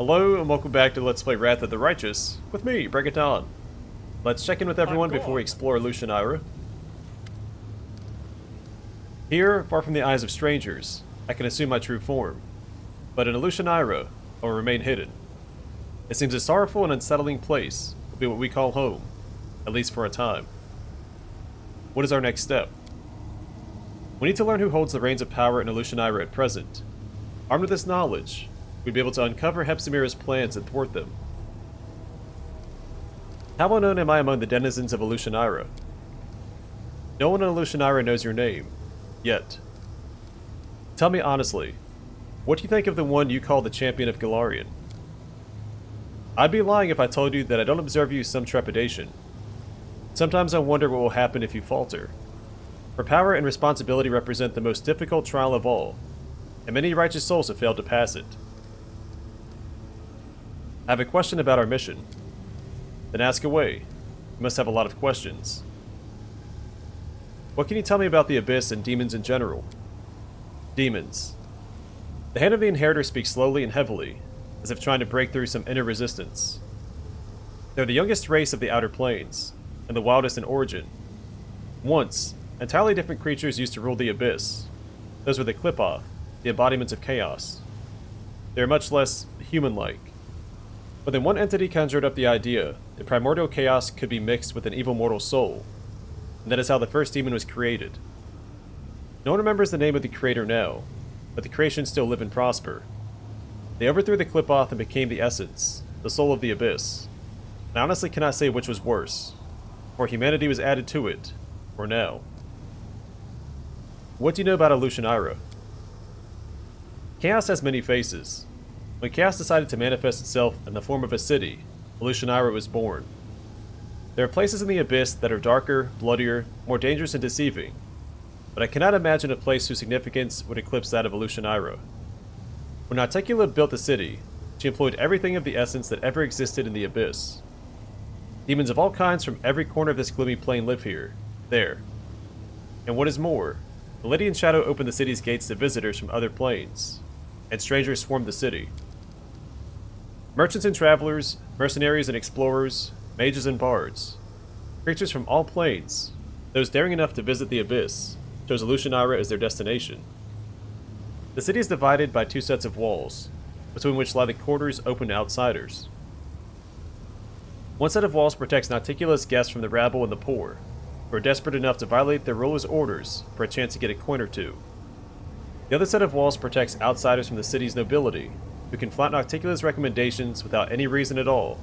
Hello and welcome back to Let's Play Wrath of the Righteous, with me, Break It Down. Let's check in with everyone before we explore Alushinyrra. Here, far from the eyes of strangers, I can assume my true form. But in Alushinyrra, I will remain hidden. It seems a sorrowful and unsettling place will be what we call home, at least for a time. What is our next step? We need to learn who holds the reins of power in Alushinyrra at present. Armed with this knowledge, we'd be able to uncover Hepzibah's plans and thwart them. How well known am I among the denizens of Alushinyrra? No one in Alushinyrra knows your name, yet. Tell me honestly, what do you think of the one you call the champion of Golarion? I'd be lying if I told you that I don't observe you with some trepidation. Sometimes I wonder what will happen if you falter. For power and responsibility represent the most difficult trial of all, and many righteous souls have failed to pass it. I have a question about our mission. Then ask away. You must have a lot of questions. What can you tell me about the Abyss and demons in general? Demons. The hand of the Inheritor speaks slowly and heavily, as if trying to break through some inner resistance. They're the youngest race of the Outer Planes, and the wildest in origin. Once, entirely different creatures used to rule the Abyss. Those were the Qliphoth, the embodiments of chaos. They are much less human-like. But then one entity conjured up the idea that primordial chaos could be mixed with an evil mortal soul, and that is how the first demon was created. No one remembers the name of the creator now, but the creations still live and prosper. They overthrew the Qliphoth and became the essence, the soul of the Abyss. And I honestly cannot say which was worse, or humanity was added to it, or now. What do you know about Alushinyrra? Chaos has many faces. When chaos decided to manifest itself in the form of a city, Alushinyrra was born. There are places in the Abyss that are darker, bloodier, more dangerous and deceiving, but I cannot imagine a place whose significance would eclipse that of Alushinyrra. When Articula built the city, she employed everything of the essence that ever existed in the Abyss. Demons of all kinds from every corner of this gloomy plane live here, there. And what is more, the Lydian Shadow opened the city's gates to visitors from other planes, and strangers swarmed the city. Merchants and travelers, mercenaries and explorers, mages and bards. Creatures from all planes, those daring enough to visit the Abyss, chose Alushinyrra as their destination. The city is divided by two sets of walls, between which lie the quarters open to outsiders. One set of walls protects Nauticula's guests from the rabble and the poor, who are desperate enough to violate their ruler's orders for a chance to get a coin or two. The other set of walls protects outsiders from the city's nobility, who can flout Nauticula's recommendations without any reason at all,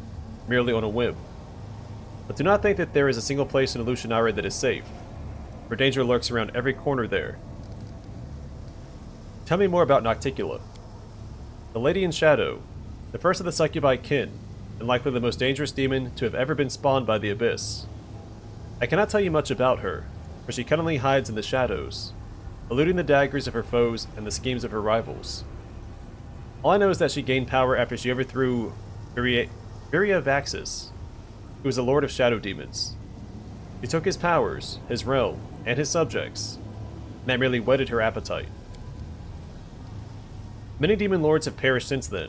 merely on a whim. But do not think that there is a single place in Alushinyrra that is safe, for danger lurks around every corner there. Tell me more about Nauticula. The Lady in Shadow, the first of the succubi kin, and likely the most dangerous demon to have ever been spawned by the Abyss. I cannot tell you much about her, for she cunningly hides in the shadows, eluding the daggers of her foes and the schemes of her rivals. All I know is that she gained power after she overthrew Vaxis, who was the lord of shadow demons. She took his powers, his realm, and his subjects, and that merely whetted her appetite. Many demon lords have perished since then,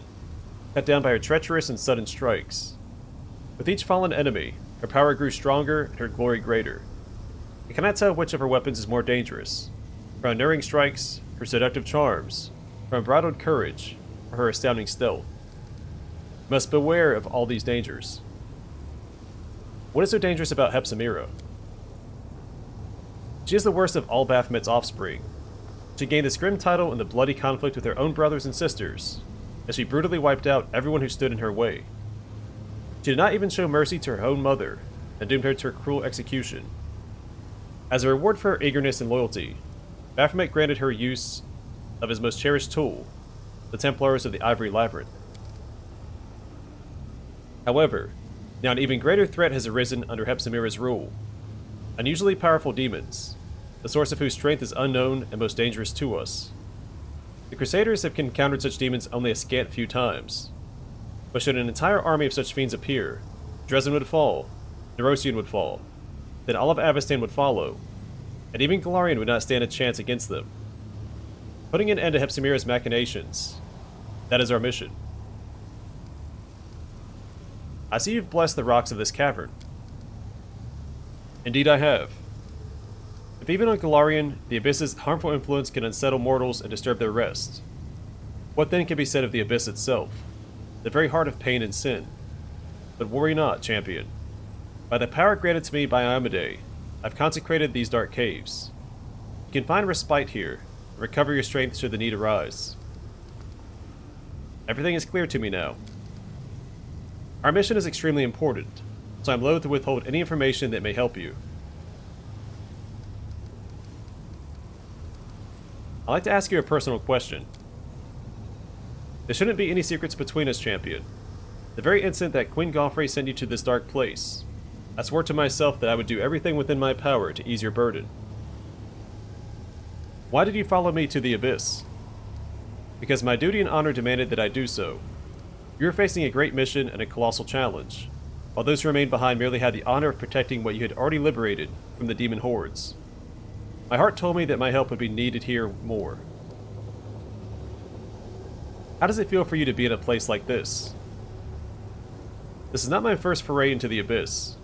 cut down by her treacherous and sudden strikes. With each fallen enemy, her power grew stronger and her glory greater. I cannot tell which of her weapons is more dangerous, her unnerving strikes, her seductive charms, her unbridled courage, or her astounding stealth. You must beware of all these dangers. What is so dangerous about Hepzibah? She is the worst of all Baphomet's offspring. She gained this grim title in the bloody conflict with her own brothers and sisters, as she brutally wiped out everyone who stood in her way. She did not even show mercy to her own mother, and doomed her to her cruel execution. As a reward for her eagerness and loyalty, Baphomet granted her use of his most cherished tool, the Templars of the Ivory Labyrinth. However, now an even greater threat has arisen under Hepzibah's rule. Unusually powerful demons, the source of whose strength is unknown and most dangerous to us. The Crusaders have encountered such demons only a scant few times, but should an entire army of such fiends appear, Dresden would fall, Nerosian would fall, then all of Avestan would follow, and even Golarion would not stand a chance against them. Putting an end to Hepzibah's machinations, that is our mission. I see you've blessed the rocks of this cavern. Indeed I have. If even on Golarion, the Abyss's harmful influence can unsettle mortals and disturb their rest, what then can be said of the Abyss itself, the very heart of pain and sin? But worry not, champion. By the power granted to me by Iomedae, I've consecrated these dark caves. You can find respite here, and recover your strength should the need arise. Everything is clear to me now. Our mission is extremely important, so I'm loath to withhold any information that may help you. I'd like to ask you a personal question. There shouldn't be any secrets between us, champion. The very instant that Queen Galfrey sent you to this dark place, I swore to myself that I would do everything within my power to ease your burden. Why did you follow me to the Abyss? Because my duty and honor demanded that I do so. You were facing a great mission and a colossal challenge, while those who remained behind merely had the honor of protecting what you had already liberated from the demon hordes. My heart told me that my help would be needed here more. How does it feel for you to be in a place like this? This is not my first foray into the Abyss,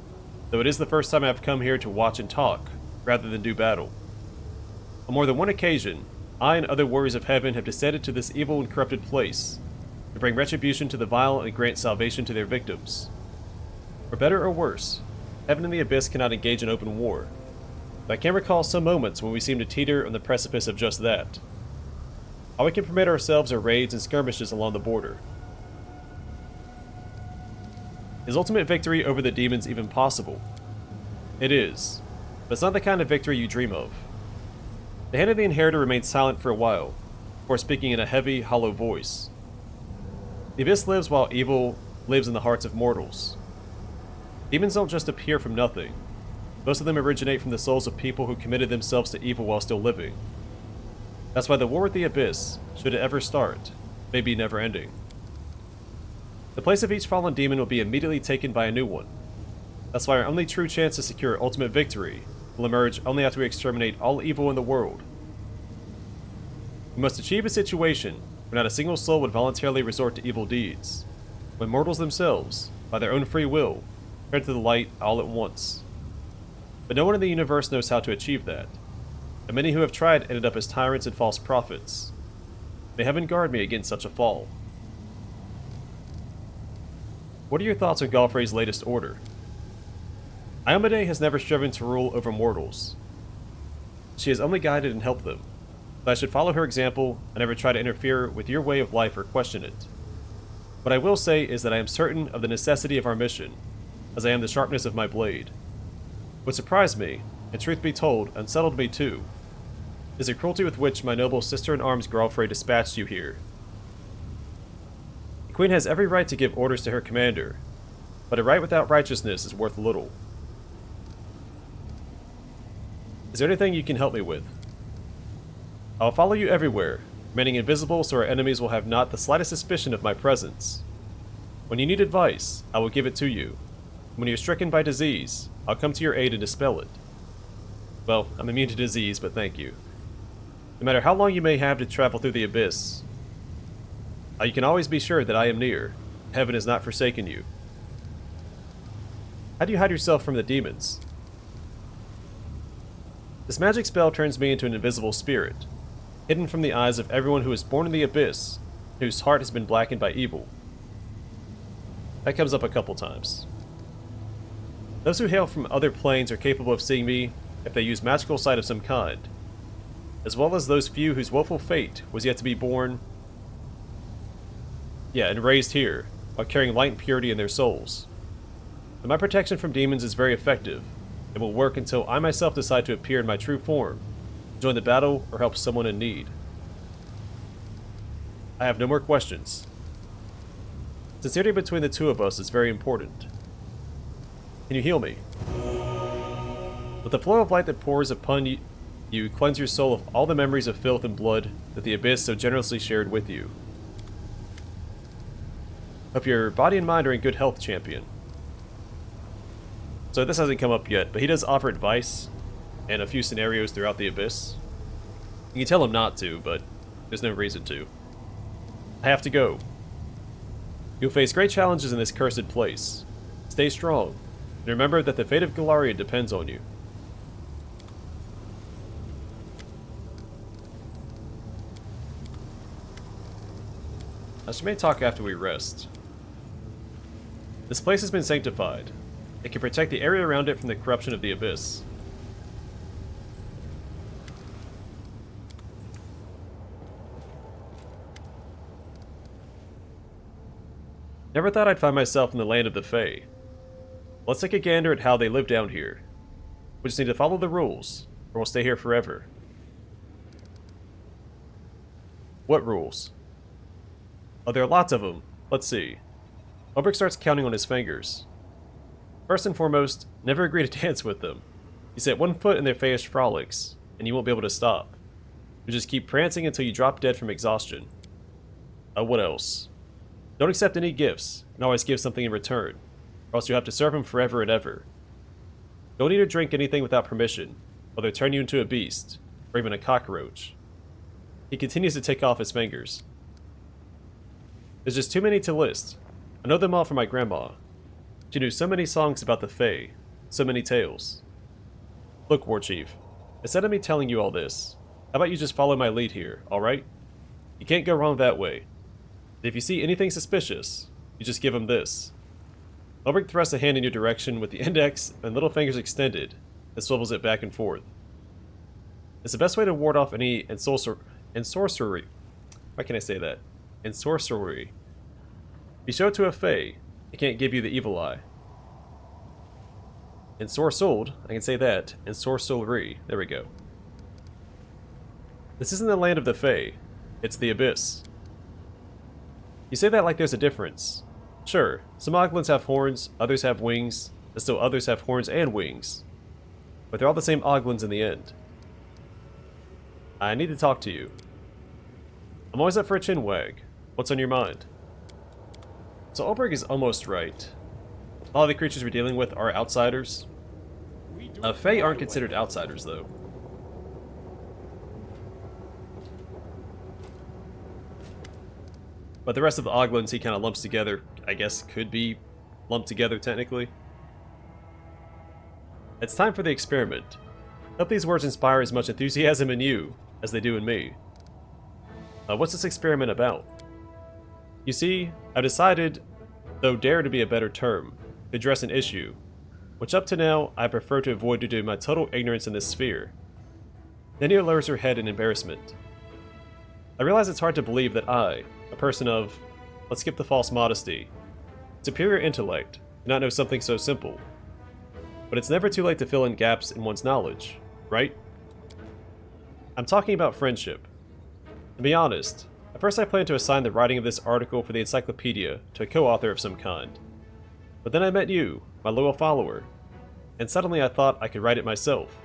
though it is the first time I have come here to watch and talk, rather than do battle. On more than one occasion, I and other warriors of heaven have descended to this evil and corrupted place, to bring retribution to the vile and grant salvation to their victims. For better or worse, heaven and the Abyss cannot engage in open war, but I can recall some moments when we seemed to teeter on the precipice of just that. All we can permit ourselves are raids and skirmishes along the border. Is ultimate victory over the demons even possible? It is, but it's not the kind of victory you dream of. The Hand of the Inheritor remained silent for a while, before speaking in a heavy, hollow voice. The Abyss lives while evil lives in the hearts of mortals. Demons don't just appear from nothing. Most of them originate from the souls of people who committed themselves to evil while still living. That's why the war with the Abyss, should it ever start, may be never-ending. The place of each fallen demon will be immediately taken by a new one. That's why our only true chance to secure ultimate victory will emerge only after we exterminate all evil in the world. We must achieve a situation where not a single soul would voluntarily resort to evil deeds, when mortals themselves, by their own free will, turn to the light all at once. But no one in the universe knows how to achieve that, and many who have tried ended up as tyrants and false prophets. May heaven guard me against such a fall. What are your thoughts on Galfrey's latest order? Iomedae has never striven to rule over mortals. She has only guided and helped them, but I should follow her example and never try to interfere with your way of life or question it. What I will say is that I am certain of the necessity of our mission, as I am the sharpness of my blade. What surprised me, and truth be told, unsettled me too, is the cruelty with which my noble sister-in-arms Galfrey dispatched you here. The Queen has every right to give orders to her commander, but a right without righteousness is worth little. Is there anything you can help me with? I will follow you everywhere, remaining invisible so our enemies will have not the slightest suspicion of my presence. When you need advice, I will give it to you. When you're stricken by disease, I'll come to your aid and dispel it. Well, I'm immune to disease, but thank you. No matter how long you may have to travel through the Abyss, you can always be sure that I am near. Heaven has not forsaken you. How do you hide yourself from the demons? This magic spell turns me into an invisible spirit, hidden from the eyes of everyone who is born in the Abyss, whose heart has been blackened by evil. That comes up a couple times. Those who hail from other planes are capable of seeing me if they use magical sight of some kind, as well as those few whose woeful fate was yet to be born, and raised here, while carrying light and purity in their souls. But my protection from demons is very effective, and will work until I myself decide to appear in my true form, join the battle, or help someone in need. I have no more questions. Sincerity between the two of us is very important. Can you heal me? With the flow of light that pours upon you, you cleanse your soul of all the memories of filth and blood that the Abyss so generously shared with you. Hope your body and mind are in good health, champion. So this hasn't come up yet, but he does offer advice and a few scenarios throughout the Abyss. You can tell him not to, but there's no reason to. I have to go. You'll face great challenges in this cursed place, Stay strong, and remember that the fate of Galarian depends on you. I should may talk after we rest. This place has been sanctified. It can protect the area around it from the corruption of the Abyss. Never thought I'd find myself in the land of the Fae. Let's take a gander at how they live down here. We just need to follow the rules, or we'll stay here forever. What rules? Oh, there are lots of them. Let's see. Ulbrich starts counting on his fingers. First and foremost, never agree to dance with them. You set one foot in their feish frolics, and you won't be able to stop. You just keep prancing until you drop dead from exhaustion. What else? Don't accept any gifts, and always give something in return, or else you'll have to serve them forever and ever. Don't eat or drink anything without permission, or they'll turn you into a beast, or even a cockroach. He continues to take off his fingers. There's just too many to list. I know them all from my grandma. She knew so many songs about the Fae, so many tales. Look, War Chief, instead of me telling you all this, how about you just follow my lead here, alright? You can't go wrong that way. If you see anything suspicious, you just give him this. Ulbrich thrusts a hand in your direction with the index and little fingers extended, and swivels it back and forth. It's the best way to ward off any ensorcery. Why can't I say that? Ensorcery. If you show it to a Fae, it can't give you the evil eye. Ensorcelled, I can say that. Ensorcellery. There we go. This isn't the land of the Fae. It's the Abyss. You say that like there's a difference. Sure, some Oglins have horns, others have wings, and still others have horns and wings. But they're all the same Oglins in the end. I need to talk to you. I'm always up for a chin wag. What's on your mind? So Ulbrich is almost right. All of the creatures we're dealing with are outsiders. Fae aren't considered outsiders, though. But the rest of the Oglins he kind of lumps together, I guess could be lumped together technically. It's time for the experiment. Hope these words inspire as much enthusiasm in you as they do in me. What's this experiment about? You see, I've decided, though dare to be a better term, to address an issue, which up to now I prefer to avoid due to my total ignorance in this sphere. Nenio lowers her head in embarrassment. I realize it's hard to believe that I, a person of, let's skip the false modesty, superior intellect, do not know something so simple. But it's never too late to fill in gaps in one's knowledge, right? I'm talking about friendship. To be honest, at first I planned to assign the writing of this article for the encyclopedia to a co-author of some kind. But then I met you, my loyal follower, and suddenly I thought I could write it myself.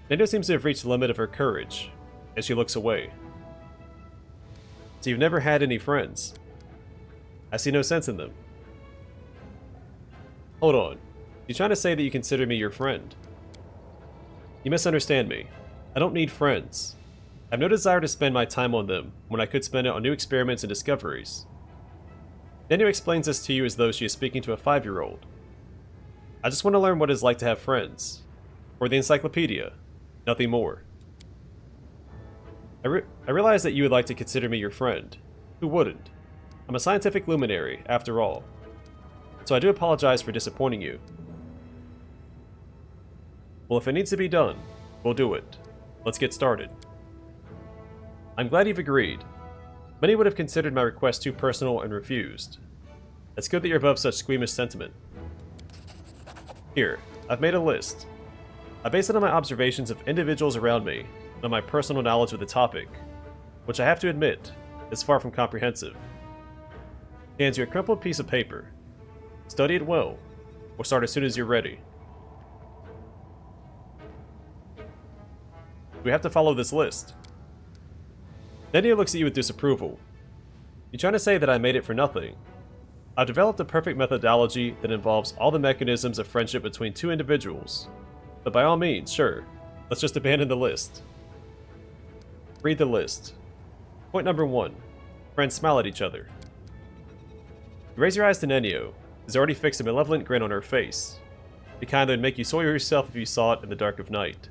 Nenio seems to have reached the limit of her courage, as she looks away. So you've never had any friends? I see no sense in them. Hold on, you're trying to say that you consider me your friend? You misunderstand me. I don't need friends. I have no desire to spend my time on them when I could spend it on new experiments and discoveries. Nenio explains this to you as though she is speaking to a 5-year-old. I just want to learn what it's like to have friends. For the encyclopedia, nothing more. I realize that you would like to consider me your friend. Who wouldn't? I'm a scientific luminary, after all. So I do apologize for disappointing you. Well, if it needs to be done, we'll do it. Let's get started. I'm glad you've agreed. Many would have considered my request too personal and refused. It's good that you're above such squeamish sentiment. Here, I've made a list. I base it on my observations of individuals around me and on my personal knowledge of the topic, which I have to admit is far from comprehensive. He hands you a crumpled piece of paper. Study it well. We'll start as soon as you're ready. We have to follow this list. Nenio looks at you with disapproval. You're trying to say that I made it for nothing. I've developed a perfect methodology that involves all the mechanisms of friendship between two individuals. But by all means, sure, let's just abandon the list. Read the list. Point number 1. Friends smile at each other. You raise your eyes to Nenio. has already fixed a malevolent grin on her face, the kind that would make you soil yourself if you saw it in the dark of night.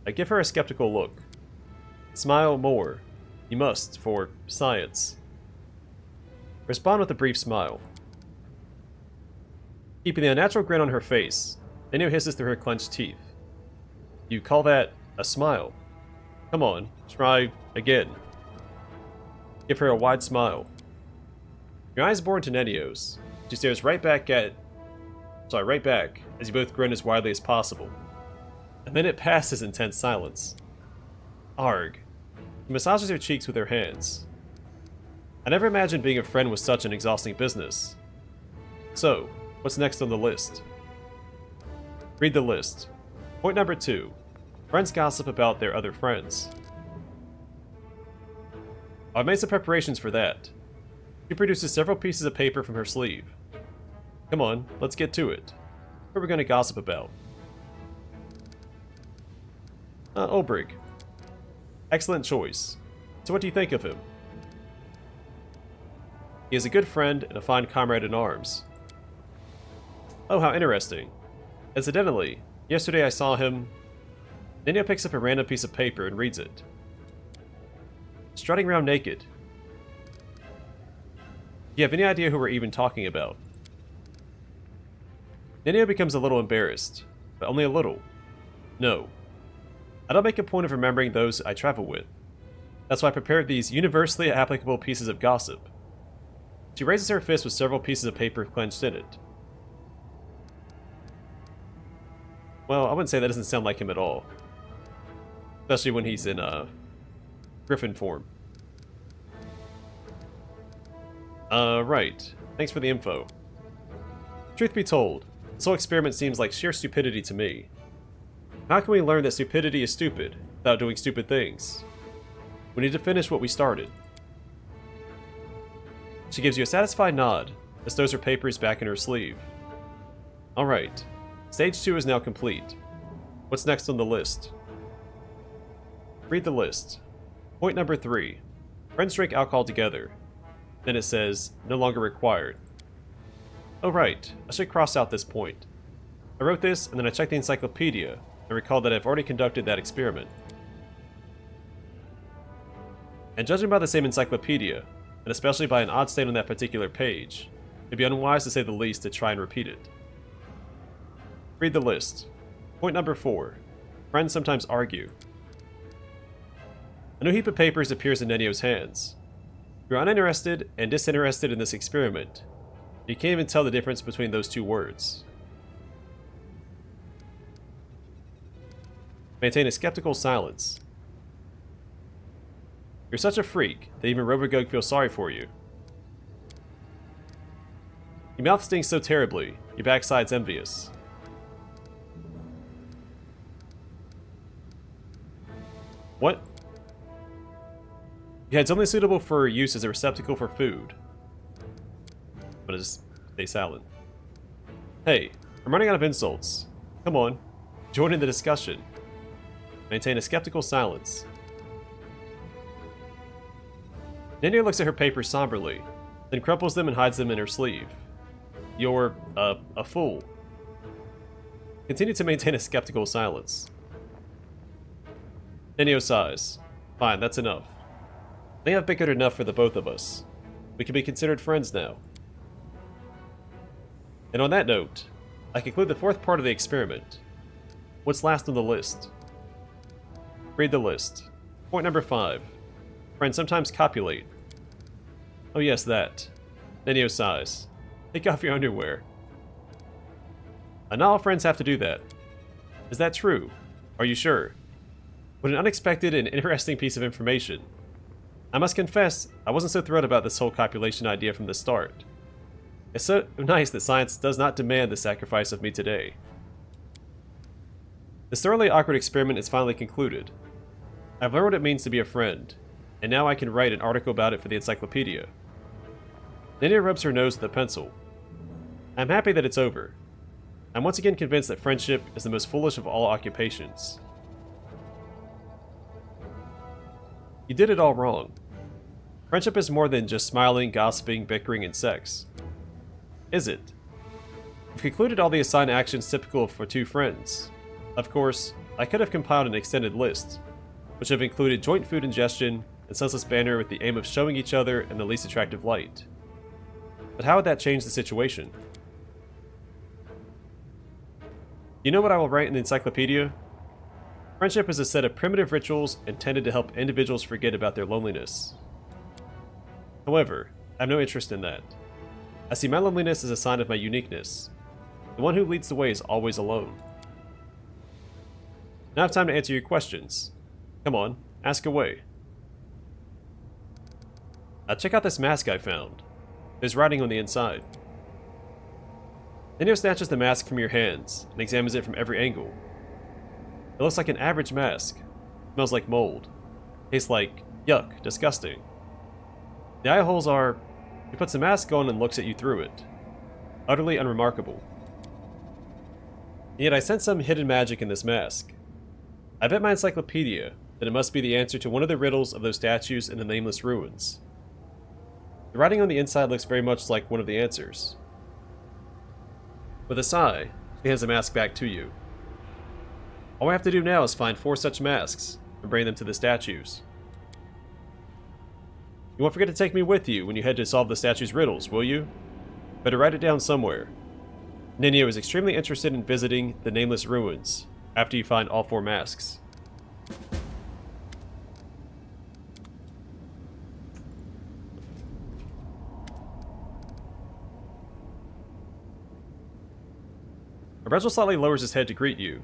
I give her a skeptical look. Smile more. You must, for science. Respond with a brief smile. Keeping the unnatural grin on her face, Nenio hisses through her clenched teeth. You call that a smile? Come on, try again. Give her a wide smile. Your eyes bore into Nenio's. She stares right back as you both grin as widely as possible. A minute passes in tense silence. Arg. She massages her cheeks with her hands. I never imagined being a friend was such an exhausting business. So, what's next on the list? Read the list. Point number 2. Friends gossip about their other friends. I've made some preparations for that. She produces several pieces of paper from her sleeve. Come on, let's get to it. What are we going to gossip about? Ulbrich. Excellent choice. So what do you think of him? He is a good friend and a fine comrade in arms. Oh, how interesting. Incidentally, yesterday I saw him... Nenio picks up a random piece of paper and reads it. Strutting around naked. Do you have any idea who we're even talking about? Nenio becomes a little embarrassed, but only a little. No. I don't make a point of remembering those I travel with. That's why I prepared these universally applicable pieces of gossip. She raises her fist with several pieces of paper clenched in it. Well, I wouldn't say that doesn't sound like him at all. Especially when he's in, Griffin form. Right. Thanks for the info. Truth be told, this whole experiment seems like sheer stupidity to me. How can we learn that stupidity is stupid without doing stupid things? We need to finish what we started. She gives you a satisfied nod, and stows her papers back in her sleeve. Alright. Stage 2 is now complete. What's next on the list? Read the list. Point number 3. Friends drink alcohol together. Then it says, no longer required. Oh right, I should cross out this point. I wrote this, and then I checked the encyclopedia, and recalled that I've already conducted that experiment. And judging by the same encyclopedia, and especially by an odd stain on that particular page, it'd be unwise to say the least to try and repeat it. Read the list. Point number 4. Friends sometimes argue. A new heap of papers appears in Nenio's hands. You're uninterested and disinterested in this experiment. You can't even tell the difference between those two words. Maintain a skeptical silence. You're such a freak that even Robogug feels sorry for you. Your mouth stings so terribly, your backside's envious. What? Your head's only suitable for use as a receptacle for food. I'm gonna just stay silent. Hey, I'm running out of insults. Come on, join in the discussion. Maintain a skeptical silence. Nenio looks at her papers somberly, then crumples them and hides them in her sleeve. You're, a fool. Continue to maintain a skeptical silence. Nenio sighs. Fine, that's enough. I think I've bickered enough for the both of us. We can be considered friends now. And on that note, I conclude the 4th part of the experiment. What's last on the list? Read the list. Point number 5. Friends sometimes copulate. Oh yes, that. Nenio sighs. Take off your underwear. Not all friends have to do that. Is that true? Are you sure? What an unexpected and interesting piece of information. I must confess, I wasn't so thrilled about this whole copulation idea from the start. It's so nice that science does not demand the sacrifice of me today. This thoroughly awkward experiment is finally concluded. I've learned what it means to be a friend, and now I can write an article about it for the encyclopedia. Nenio rubs her nose with a pencil. I'm happy that it's over. I'm once again convinced that friendship is the most foolish of all occupations. You did it all wrong. Friendship is more than just smiling, gossiping, bickering, and sex. Is it? We've concluded all the assigned actions typical for two friends. Of course, I could have compiled an extended list, which have included joint food ingestion and senseless banter with the aim of showing each other in the least attractive light. But how would that change the situation? You know what I will write in the encyclopedia? Friendship is a set of primitive rituals intended to help individuals forget about their loneliness. However, I have no interest in that. I see my loneliness as a sign of my uniqueness. The one who leads the way is always alone. Now I have time to answer your questions. Come on, ask away. Check out this mask I found. There's writing on the inside. Nenio snatches the mask from your hands and examines it from every angle. It looks like an average mask. Smells like mold. Tastes like yuck, disgusting. The eye holes are... He puts the mask on and looks at you through it. Utterly unremarkable. And yet I sense some hidden magic in this mask. I bet my encyclopedia that it must be the answer to one of the riddles of those statues in the nameless ruins. The writing on the inside looks very much like one of the answers. With a sigh, she hands the mask back to you. All I have to do now is find 4 such masks and bring them to the statues. You won't forget to take me with you when you head to solve the statue's riddles, will you? Better write it down somewhere. Nenio is extremely interested in visiting the nameless ruins after you find all 4 masks. Rezel slightly lowers his head to greet you.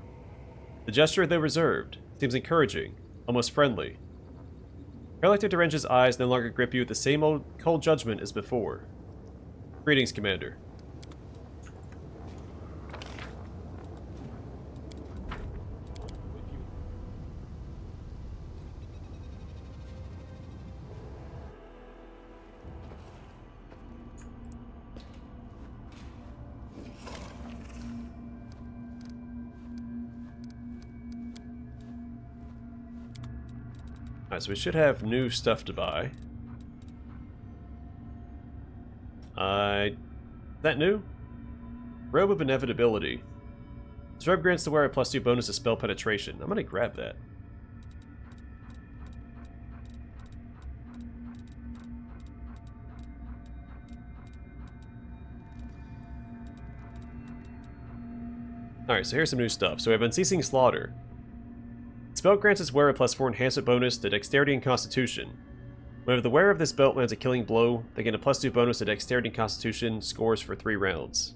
The gesture, though reserved, seems encouraging, almost friendly. Paralytic Derange's eyes no longer grip you with the same old cold judgment as before. Greetings, Commander. Alright, so we should have new stuff to buy. Is that new? Robe of Inevitability. This robe grants the wearer a +2 bonus to spell penetration. I'm gonna grab that. Alright, so here's some new stuff. So we have Unceasing Slaughter. Spell grants its wearer a +4 enhancement bonus to Dexterity and Constitution. Whenever the wearer of this belt lands a killing blow, they gain a +2 bonus to Dexterity and Constitution scores for 3 rounds.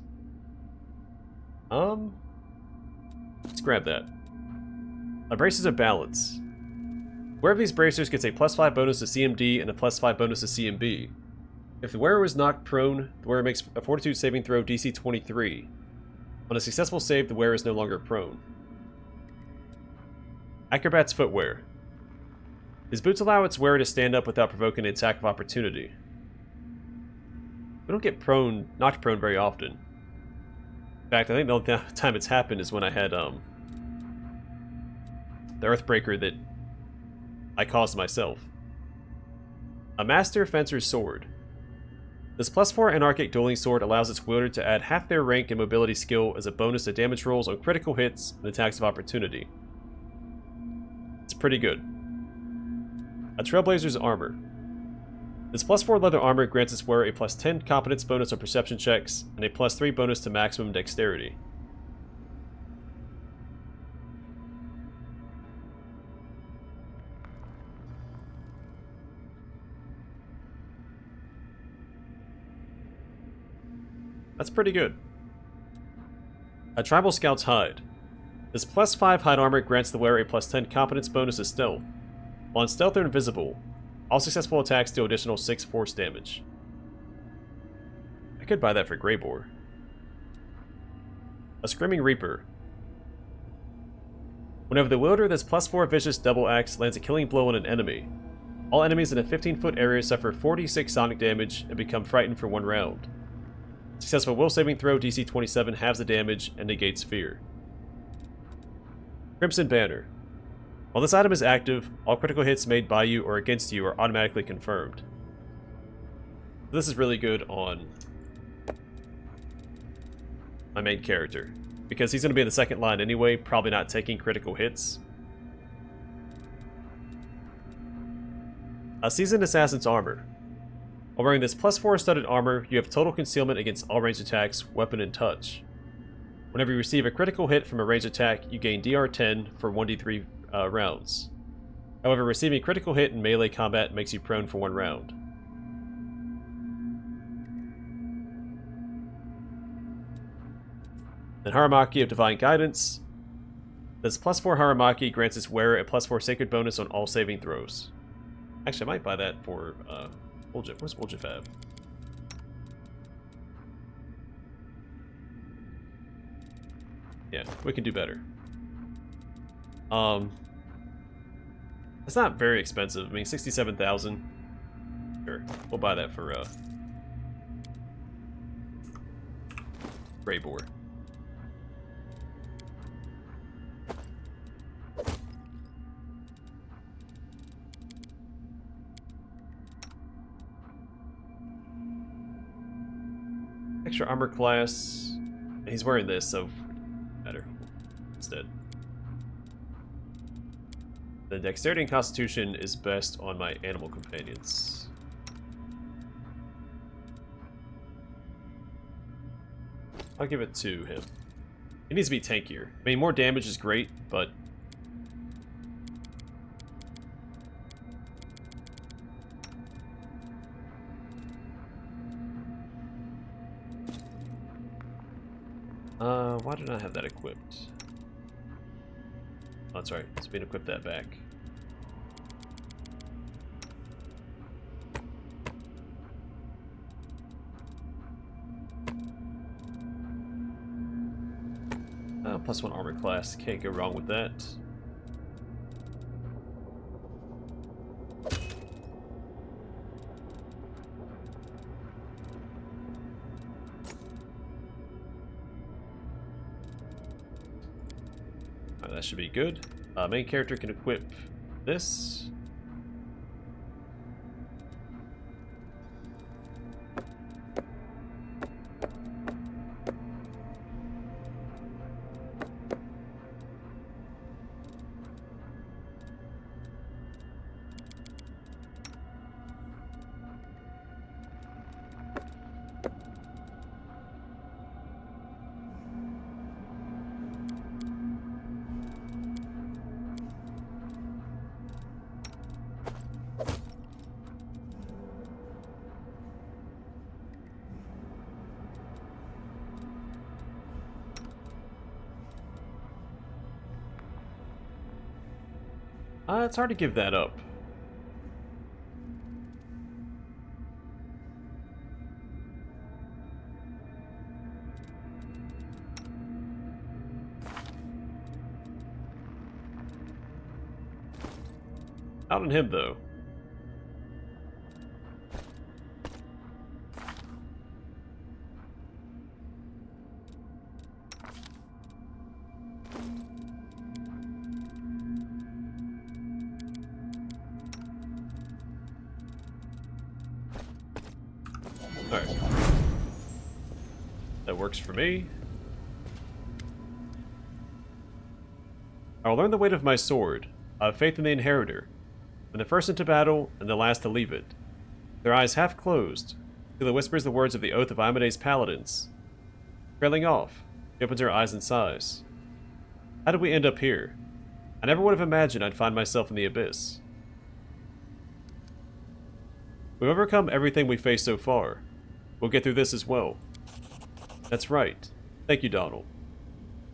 Let's grab that. Braces of Balance. Wearer of these bracers gets a +5 bonus to CMD and a +5 bonus to CMB. If the wearer was knocked prone, the wearer makes a Fortitude saving throw DC 23. On a successful save, the wearer is no longer prone. Acrobat's Footwear. His boots allow its wearer to stand up without provoking an attack of opportunity. We don't get knocked prone very often. In fact, I think the only time it's happened is when I had the Earthbreaker that I caused myself. A Master Fencer's Sword. This +4 Anarchic Dueling Sword allows its wielder to add half their rank and mobility skill as a bonus to damage rolls on critical hits and attacks of opportunity. It's pretty good. A Trailblazer's Armor. This +4 leather armor grants its wearer a +10 competence bonus on perception checks and a +3 bonus to maximum dexterity. That's pretty good. A Tribal Scout's Hide. This +5 hide armor grants the wearer a +10 competence bonus to stealth. While in stealth or invisible, all successful attacks deal additional 6 force damage. I could buy that for Greybor. A Screaming Reaper. Whenever the wielder of this +4 vicious double axe lands a killing blow on an enemy, all enemies in a 15-foot area suffer 46 sonic damage and become frightened for 1 round. Successful will saving throw DC 27 halves the damage and negates fear. Crimson Banner. While this item is active, all critical hits made by you or against you are automatically confirmed. This is really good on my main character, because he's going to be in the second line anyway, probably not taking critical hits. A Seasoned Assassin's Armor. While wearing this +4 studded armor, you have total concealment against all ranged attacks, weapon, and touch. Whenever you receive a critical hit from a ranged attack, you gain DR 10 for 1d3 rounds. However, receiving a critical hit in melee combat makes you prone for 1 round. Then Haramaki of Divine Guidance. This +4 Haramaki grants its wearer a +4 sacred bonus on all saving throws. Actually, I might buy that for Woljif. Where's Woljif at? Yeah, we can do better. It's not very expensive. I mean, 67,000. Sure, we'll buy that for Greybor. Extra armor class. He's wearing this, so better instead. The dexterity and constitution is best on my animal companions. I'll give it to him. He needs to be tankier. I mean, more damage is great, but why did I have that equipped? Oh, that's right. Let's equip that back. +1 armor class. Can't go wrong with that. That should be good. Main character can equip this. It's hard to give that up. Not on him, though. Alright. That works for me. I will learn the weight of my sword. I have faith in the inheritor. I'm the first into battle, and the last to leave it. Their eyes half closed. Tila whispers the words of the oath of Amade's paladins. Trailing off, she opens her eyes and sighs. How did we end up here? I never would have imagined I'd find myself in the abyss. We've overcome everything we faced so far. We'll get through this as well. That's right. Thank you, Donald.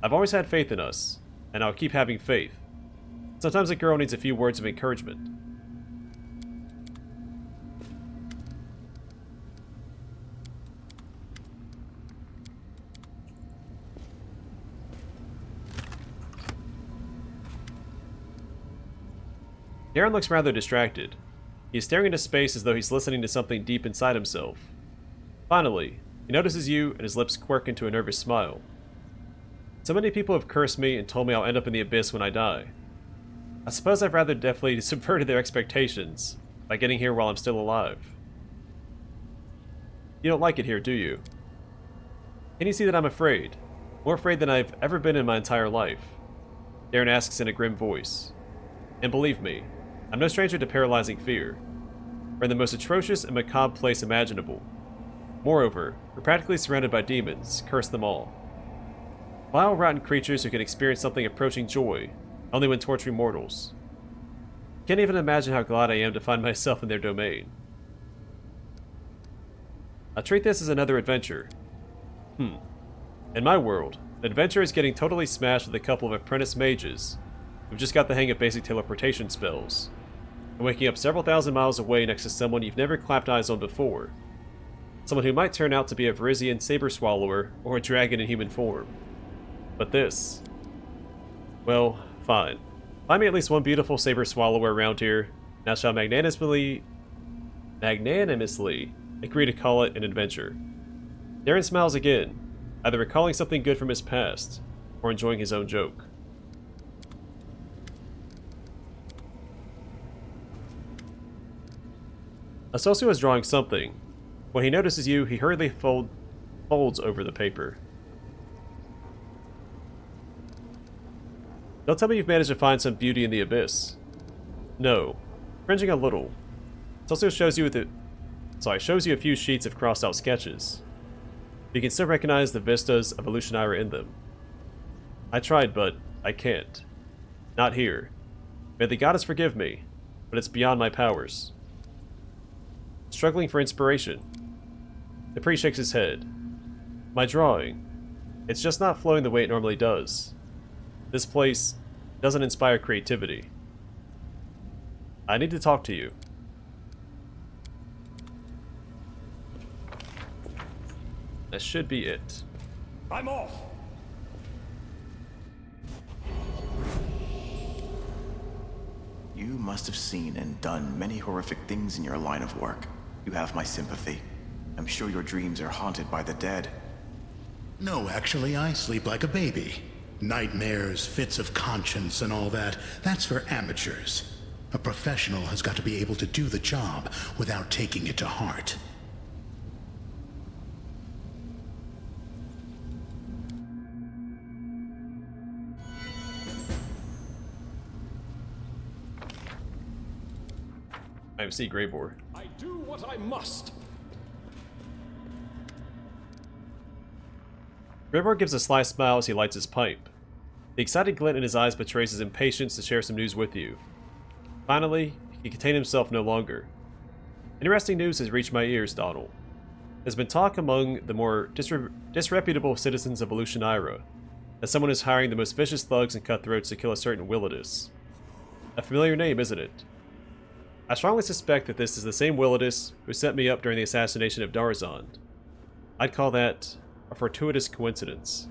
I've always had faith in us, and I'll keep having faith. Sometimes a girl needs a few words of encouragement. Darren looks rather distracted. He is staring into space as though he's listening to something deep inside himself. Finally, he notices you, and his lips quirk into a nervous smile. So many people have cursed me and told me I'll end up in the abyss when I die. I suppose I've rather deftly subverted their expectations by getting here while I'm still alive. You don't like it here, do you? Can you see that I'm afraid? More afraid than I've ever been in my entire life. Darren asks in a grim voice. And believe me, I'm no stranger to paralyzing fear. We're in the most atrocious and macabre place imaginable. Moreover, we're practically surrounded by demons, curse them all. Vile, rotten creatures who can experience something approaching joy, only when torturing mortals. Can't even imagine how glad I am to find myself in their domain. I treat this as another adventure. In my world, an adventure is getting totally smashed with a couple of apprentice mages who've just got the hang of basic teleportation spells, and waking up several thousand miles away next to someone you've never clapped eyes on before. Someone who might turn out to be a Verizian saber swallower or a dragon in human form. But this... well, fine. Find me at least one beautiful saber swallower around here, and I shall magnanimously agree to call it an adventure. Darren smiles again, either recalling something good from his past, or enjoying his own joke. Asosio is drawing something. When he notices you, he hurriedly folds over the paper. Don't tell me you've managed to find some beauty in the abyss. No. Cringing a little. Asosio shows you a few sheets of crossed out sketches. You can still recognize the vistas of Alushinyrra in them. I tried, but I can't. Not here. May the goddess forgive me, but it's beyond my powers. Struggling for inspiration. The priest shakes his head. My drawing. It's just not flowing the way it normally does. This place doesn't inspire creativity. I need to talk to you. That should be it. I'm off! You must have seen and done many horrific things in your line of work. You have my sympathy. I'm sure your dreams are haunted by the dead. No, actually, I sleep like a baby. Nightmares, fits of conscience, and all that, that's for amateurs. A professional has got to be able to do the job without taking it to heart. IMC Greybor. I do what I must. Greybor gives a sly smile as he lights his pipe. The excited glint in his eyes betrays his impatience to share some news with you. Finally, he can contain himself no longer. Interesting news has reached my ears, Donald. There's been talk among the more disreputable citizens of Alushinyrra that someone is hiring the most vicious thugs and cutthroats to kill a certain Willidus. A familiar name, isn't it? I strongly suspect that this is the same Willidus who set me up during the assassination of Darzand. I'd call that a fortuitous coincidence.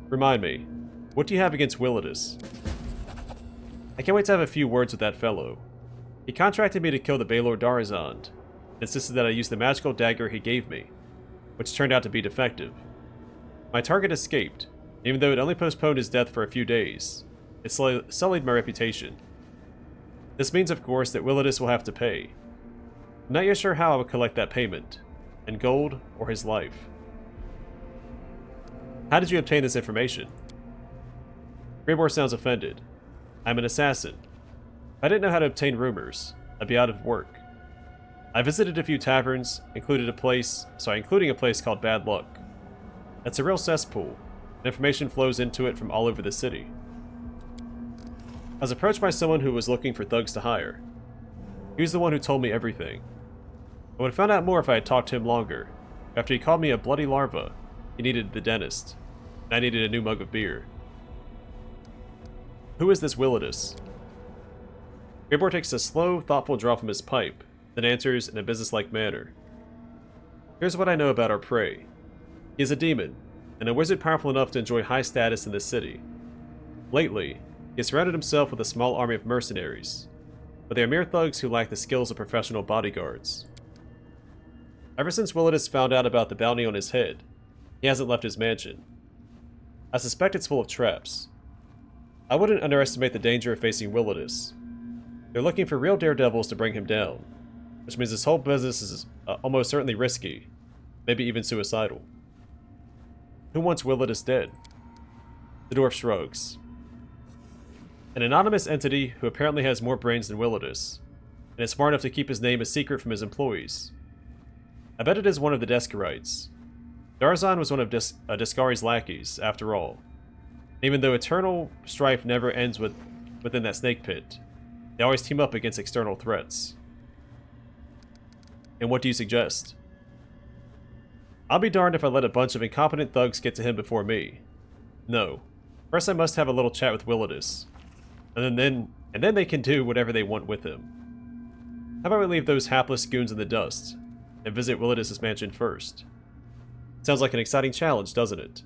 Remind me, what do you have against Willidus? I can't wait to have a few words with that fellow. He contracted me to kill the Baylor Darzand, and insisted that I use the magical dagger he gave me, which turned out to be defective. My target escaped, even though it only postponed his death for a few days. It sullied my reputation. This means, of course, that Willidus will have to pay. I'm not yet sure how I will collect that payment, in gold or his life. How did you obtain this information? Greybor sounds offended. I'm an assassin. If I didn't know how to obtain rumors, I'd be out of work. I visited a few taverns, including a place called Bad Luck. That's a real cesspool, and information flows into it from all over the city. I was approached by someone who was looking for thugs to hire. He was the one who told me everything. I would have found out more if I had talked to him longer. After he called me a bloody larva, he needed the dentist, and I needed a new mug of beer. Who is this Willidus? Greybor takes a slow, thoughtful draw from his pipe, then answers in a businesslike manner. Here's what I know about our prey. He is a demon, and a wizard powerful enough to enjoy high status in this city. Lately, he has surrounded himself with a small army of mercenaries, but they are mere thugs who lack the skills of professional bodyguards. Ever since Willidus found out about the bounty on his head, he hasn't left his mansion. I suspect it's full of traps. I wouldn't underestimate the danger of facing Willidus. They're looking for real daredevils to bring him down, which means this whole business is almost certainly risky, maybe even suicidal. Who wants Willidus dead? The dwarf shrugs. An anonymous entity who apparently has more brains than Willidus, and is smart enough to keep his name a secret from his employees. I bet it is one of the Deskarites. Darzon was one of Deskari's lackeys, after all. Even though eternal strife never ends within that snake pit, they always team up against external threats. And what do you suggest? I'll be darned if I let a bunch of incompetent thugs get to him before me. No. First I must have a little chat with Willidus. And then they can do whatever they want with him. How about we leave those hapless goons in the dust, and visit Willidus' mansion first? Sounds like an exciting challenge, doesn't it?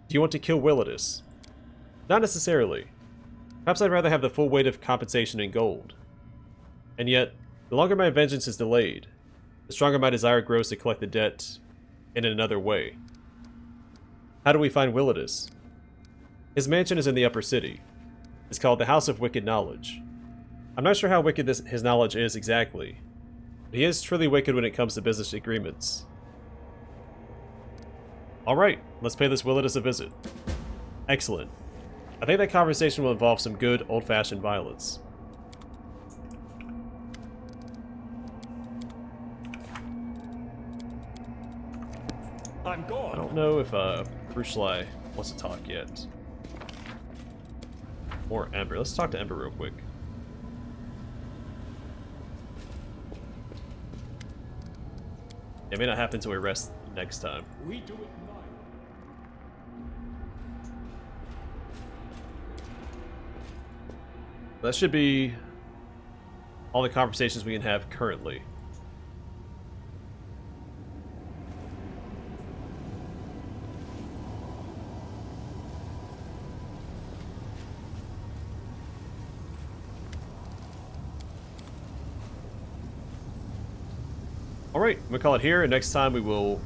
Do you want to kill Willidus? Not necessarily. Perhaps I'd rather have the full weight of compensation in gold. And yet, the longer my vengeance is delayed, the stronger my desire grows to collect the debt in another way. How do we find Willidus? His mansion is in the upper city. It's called the House of Wicked Knowledge. I'm not sure how wicked his knowledge is exactly, but he is truly wicked when it comes to business agreements. Alright, let's pay this Willidus a visit. Excellent. I think that conversation will involve some good, old-fashioned violence. I'm gone. I don't know if Bruchlei wants to talk yet. Or Ember. Let's talk to Ember real quick. It may not happen until we rest next time. We do it now. That should be all the conversations we can have currently. Alright, I'm gonna call it here, and next time we will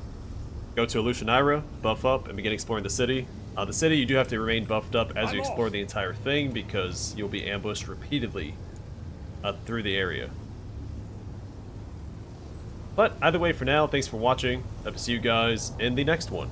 go to Alushinyrra, buff up, and begin exploring the city. The city, you do have to remain buffed up as you explore the entire thing, because you'll be ambushed repeatedly through the area. But either way, for now, thanks for watching. Hope to see you guys in the next one.